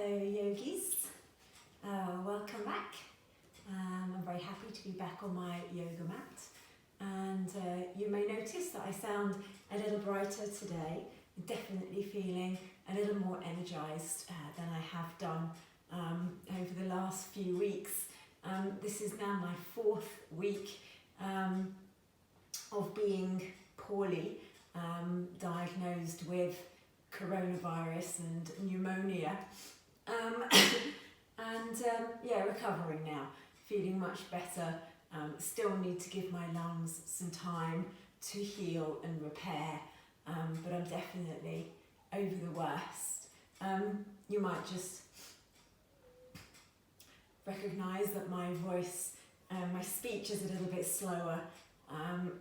Hello yogis, welcome back. I'm very happy to be back on my yoga mat, and you may notice that I sound a little brighter today, definitely feeling a little more energized than I have done over the last few weeks. This is now my fourth week of being poorly diagnosed with coronavirus and pneumonia, yeah, recovering now, feeling much better. Still need to give my lungs some time to heal and repair, but I'm definitely over the worst. You might just recognise that my voice, my speech is a little bit slower. I'm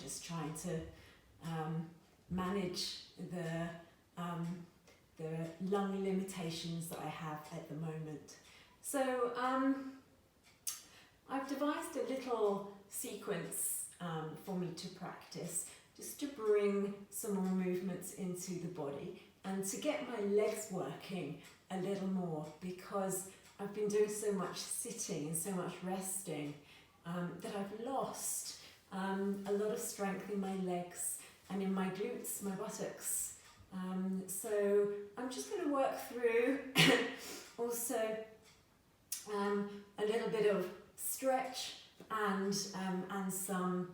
just trying to manage the lung limitations that I have at the moment. So I've devised a little sequence for me to practice, just to bring some more movements into the body and to get my legs working a little more, because I've been doing so much sitting and so much resting that I've lost a lot of strength in my legs and in my glutes, my buttocks. So I'm just going to work through also a little bit of stretch and some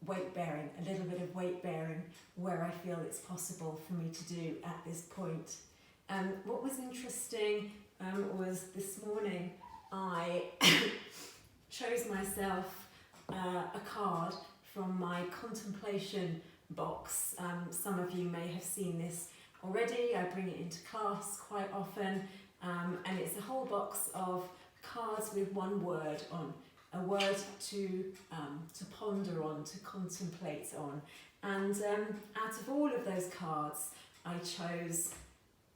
weight bearing, a little bit of weight bearing where I feel it's possible for me to do at this point. What was interesting was this morning I chose myself a card from my contemplation box. Some of you may have seen this already. I bring it into class quite often, and it's a whole box of cards with one word on, a word to ponder on, to contemplate on. And out of all of those cards, I chose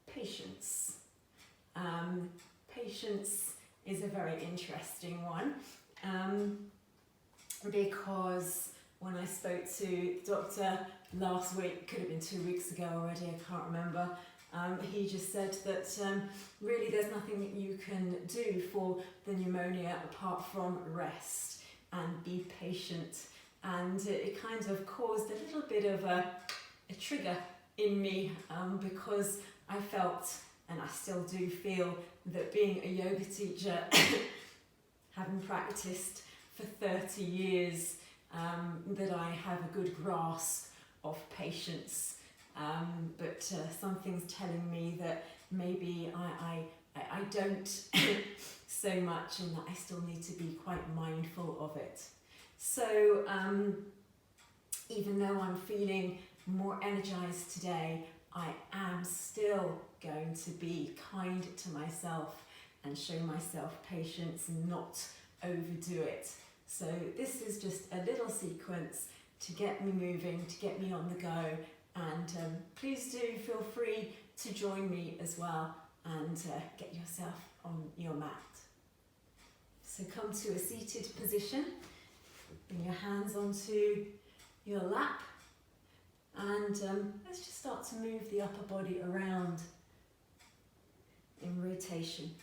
patience. Patience is a very interesting one, because when I spoke to the doctor last week, could have been 2 weeks ago already, I can't remember, he just said that really there's nothing that you can do for the pneumonia apart from rest and be patient. And it kind of caused a little bit of a trigger in me, because I felt, and I still do feel, that being a yoga teacher, having practiced for 30 years, that I have a good grasp of patience, but something's telling me that maybe I don't so much, and that I still need to be quite mindful of it. So even though I'm feeling more energized today, I am still going to be kind to myself and show myself patience and not overdo it. So this is just a little sequence to get me moving, to get me on the go, and please do feel free to join me as well and get yourself on your mat. So come to a seated position, bring your hands onto your lap, and let's just start to move the upper body around in rotation.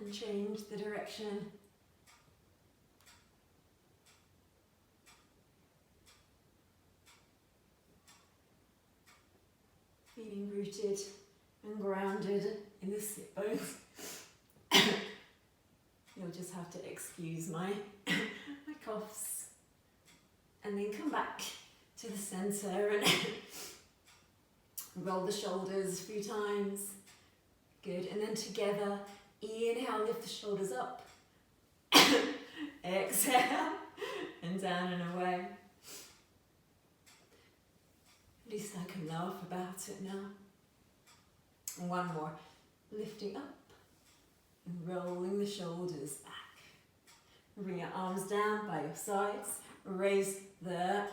And change the direction. Feeling rooted and grounded in the sit bones. You'll just have to excuse my coughs. And then come back to the centre and roll the shoulders a few times. Good, and then together, inhale, lift the shoulders up. Exhale, and down and away. At least I can laugh about it now. And one more, lifting up and rolling the shoulders back. Bring your arms down by your sides. Raise the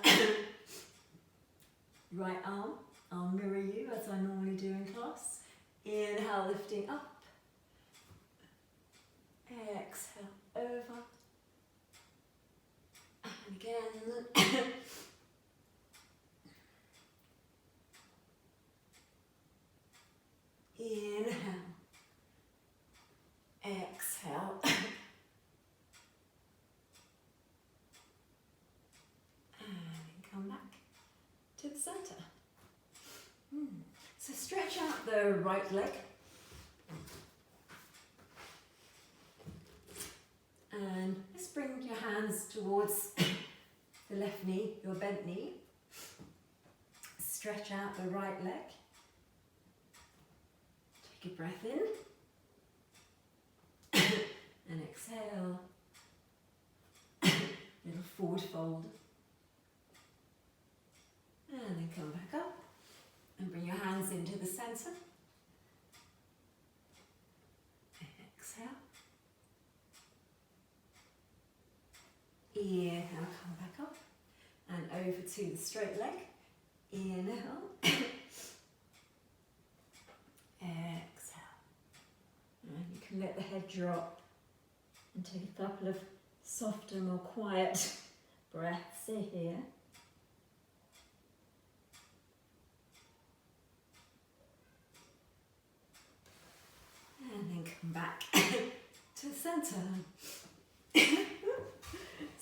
right arm. I'll mirror you as I normally do in class. Inhale, lifting up. Exhale, over Inhale. Exhale. And come back to the centre. So stretch out the right leg. And just bring your hands towards the left knee, your bent knee. Stretch out the right leg. Take a breath in. And exhale. Little forward fold. And then come back up. And bring your hands into the centre. Exhale. Inhale, come back up. And over to the straight leg. Inhale. Exhale. And you can let the head drop. And take a couple of softer, more quiet breaths here. And then come back to the centre.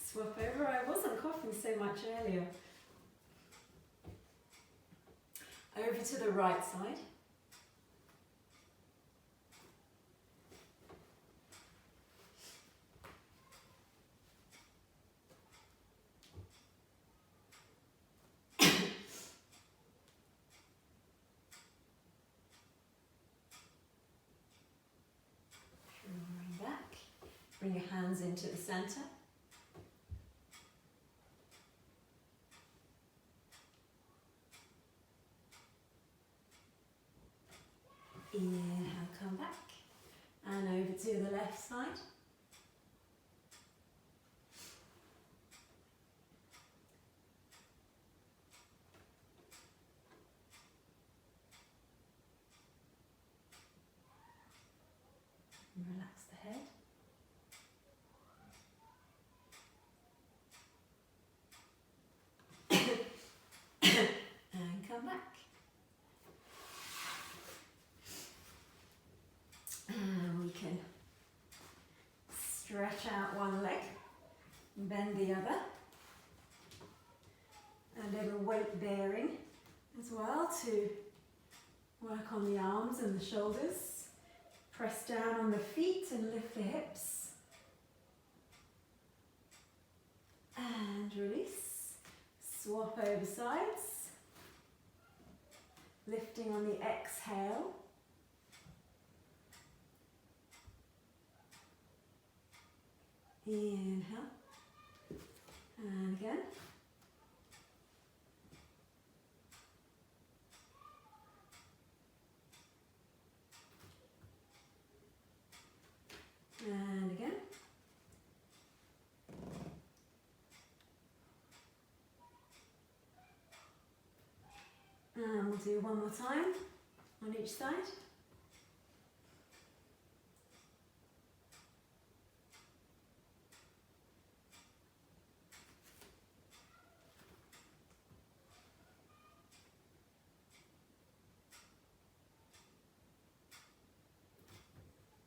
Swap over. I wasn't coughing so much earlier. Over to the right side. Drawing back. Bring your hands into the centre. Inhale, come back. And over to the left side. And relax the head. And come back. And we can stretch out one leg, bend the other. A little weight bearing as well to work on the arms and the shoulders. Press down on the feet and lift the hips. And release. Swap over sides. Lifting on the exhale. Inhale. And again. And again. And we'll do one more time on each side.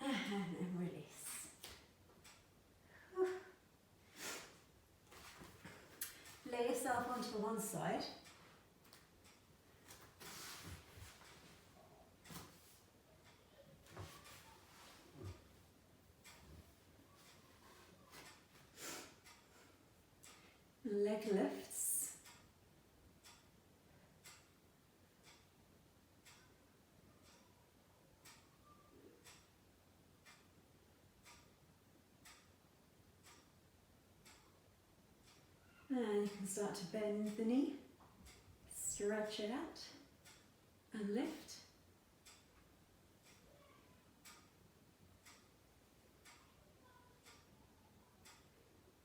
And then release. Lay yourself onto the one side. Leg lifts. And you can start to bend the knee, stretch it out, and lift.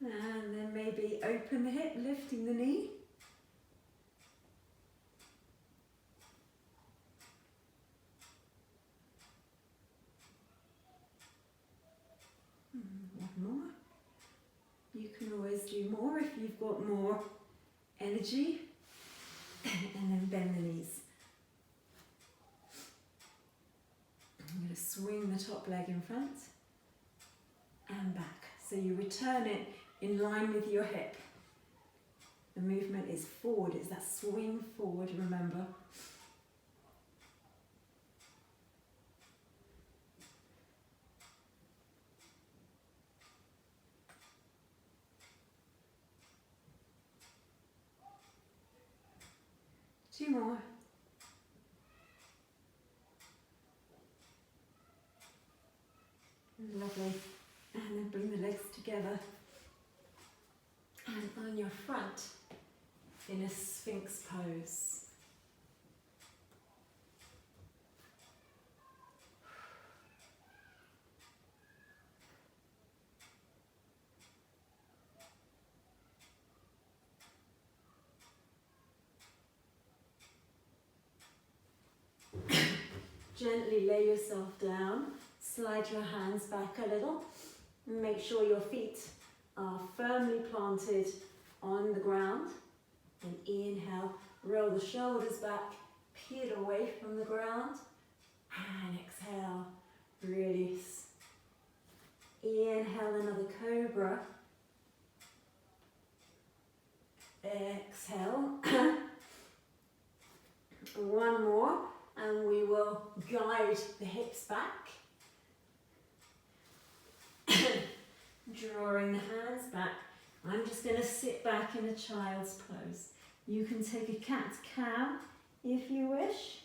And then maybe open the hip, lifting the knee. One more. You can always do more if you've got more energy. And then bend the knees. I'm going to swing the top leg in front and back. So you return it in line with your hip. The movement is forward, it's that swing forward, remember. Two more. Lovely. And then bring the legs together. And on your front, in a Sphinx pose. Gently lay yourself down, slide your hands back a little, and make sure your feet are firmly planted on the ground. And inhale, roll the shoulders back, peel away from the ground, and exhale, release. Inhale, another cobra. Exhale. One more. And we will guide the hips back. Drawing the hands back. I'm just going to sit back in a child's pose. You can take a cat-cow if you wish.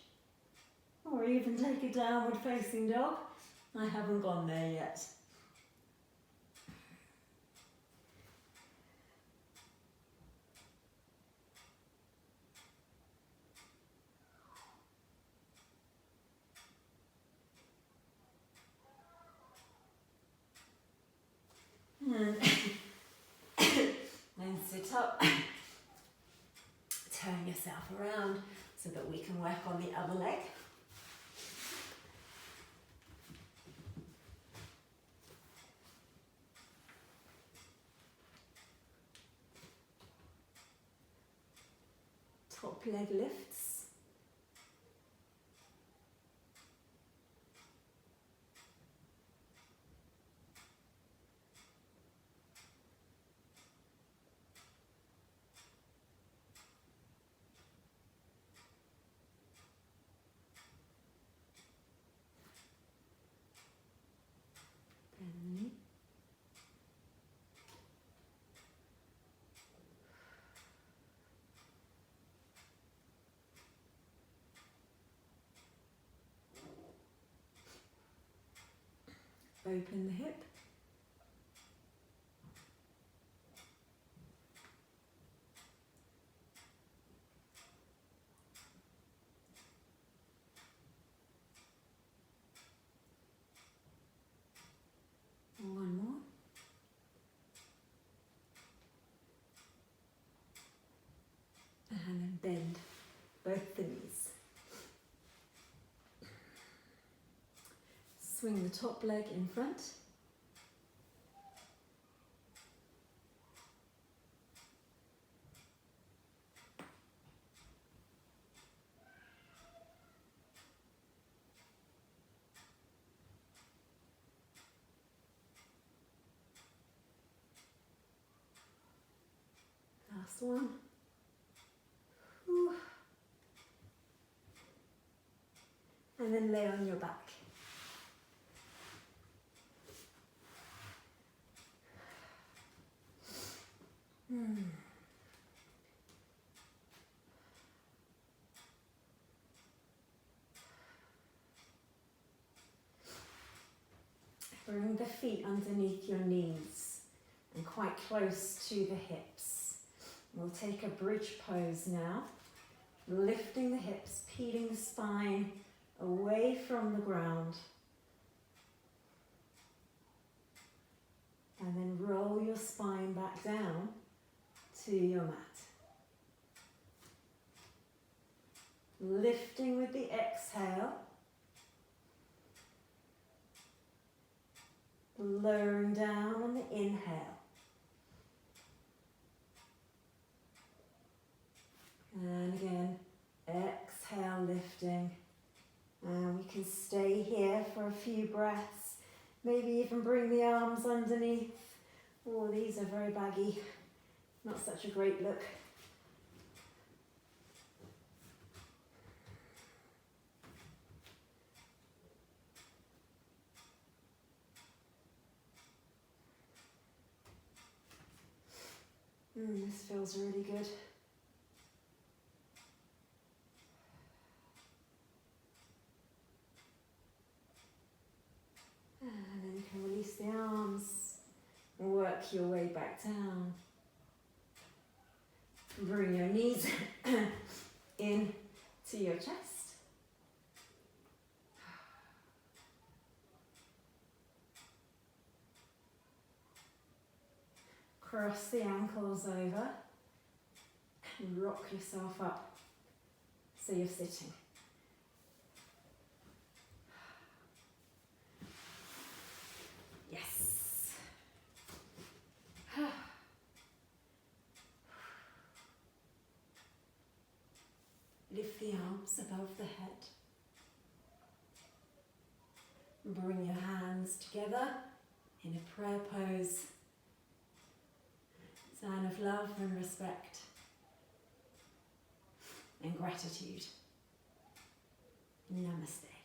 Or even take a downward facing dog. I haven't gone there yet. And then sit up, turn yourself around so that we can work on the other leg. Top leg lifts. Open the hip. One more. And then bend both the knees. Swing the top leg in front. Last one. Whew. And then lay on your back. Bring the feet underneath your knees and quite close to the hips. We'll take a bridge pose now, lifting the hips, peeling the spine away from the ground. And then roll your spine back down to your mat. Lifting with the exhale. Lowering down on the inhale. lifting. And we can stay here for a few breaths. Maybe even bring the arms underneath. Oh, these are very baggy. Not such a great look. This feels really good. And then you can release the arms and work your way back down. Bring your knees in to your chest. Cross the ankles over and rock yourself up so you're sitting. Yes. Lift the arms above the head. Bring your hands together in a prayer pose. Sign of love and respect and gratitude. Namaste.